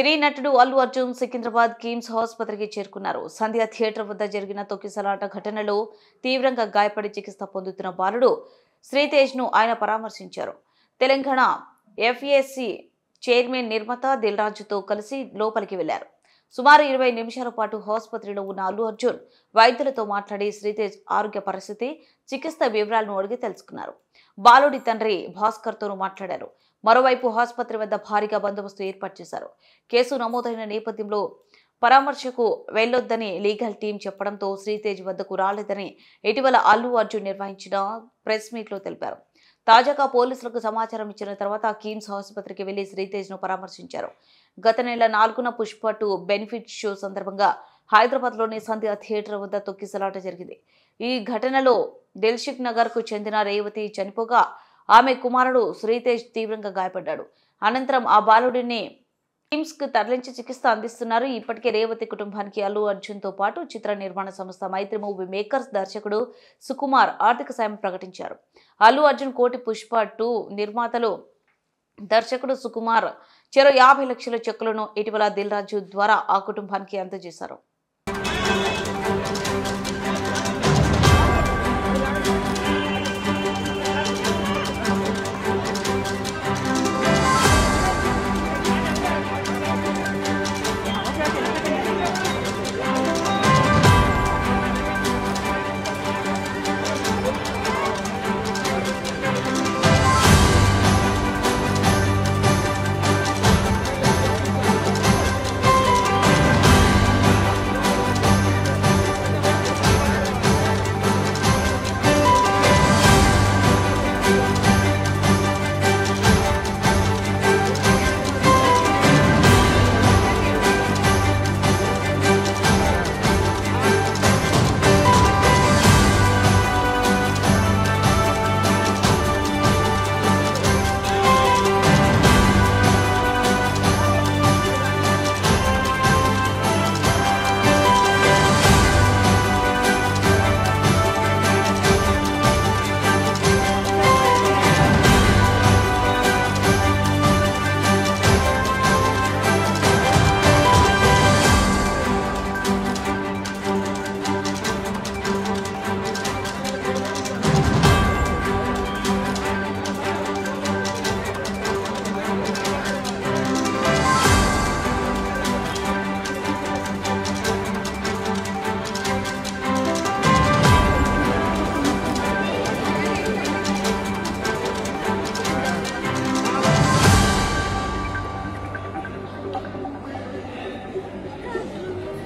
సినీ నటుడు అల్లు అర్జున్ సికింద్రాబాద్ కిమ్స్ ఆసుపత్రికి చేరుకున్నారు. సంధ్య థియేటర్ వద్ద జరిగిన తొక్కిసలాట ఘటనలో తీవ్రంగా గాయపడి చికిత్స పొందుతున్న బాలుడు శ్రీతేజ్ ను ఆయన పరామర్శించారు. తెలంగాణ ఎఫ్ఏసి చైర్మన్ నిర్మాత దిల్ రాజుతో కలిసి లోపలికి వెళ్లారు. సుమారు 20 నిమిషాల పాటు ఆసుపత్రిలో ఉన్న అల్లు అర్జున్ వైద్యులతో మాట్లాడి శ్రీతేజ్ ఆరోగ్య పరిస్థితి, చికిత్స వివరాలను అడిగి తెలుసుకున్నారు. బాలుడి తండ్రి భాస్కర్ తోనూ మాట్లాడారు. మరోవైపు ఆసుపత్రి వద్ద భారీగా బందోబస్తు ఏర్పాటు చేశారు. కేసు నమోదైన నేపథ్యంలో పరామర్శకు వెళ్లొద్దని లీగల్ టీం చెప్పడంతో శ్రీతేజ్ వద్దకు రాలేదని ఇటీవల అల్లు అర్జున్ నిర్వహించిన ప్రెస్ మీట్ లో తెలిపారు. తాజాగా పోలీసులకు సమాచారం ఇచ్చిన తర్వాత కిమ్స్ ఆసుపత్రికి వెళ్లి శ్రీతేజ్ ను పరామర్శించారు. గత నెల 4న పుష్ప 2 బెనిఫిట్ షో సందర్భంగా హైదరాబాద్ లోని సంధ్య థియేటర్ వద్ద తొక్కిసలాట జరిగింది. ఈ ఘటనలో దిల్షుక్ నగర్ కు చెందిన రేవతి చనిపోగా ఆమె కుమారుడు శ్రీతేజ్ తీవ్రంగా గాయపడ్డాడు. అనంతరం ఆ బాలుడిని కిమ్స్ కు తరలించి చికిత్స అందిస్తున్నారు. ఇప్పటికే రేవతి కుటుంబానికి అల్లు అర్జున్ తో పాటు చిత్ర నిర్మాణ సంస్థ మైత్రి మూవీ మేకర్స్ దర్శకుడు సుకుమార్ ఆర్థిక సాయం ప్రకటించారు. అల్లు అర్జున్ కోటి పుష్ప 2 నిర్మాతలు దర్శకుడు సుకుమార్ చెరో 50 లక్షల చెక్కులను ఇటీవల దిల్ రాజు ద్వారా ఆ కుటుంబానికి అందజేశారు.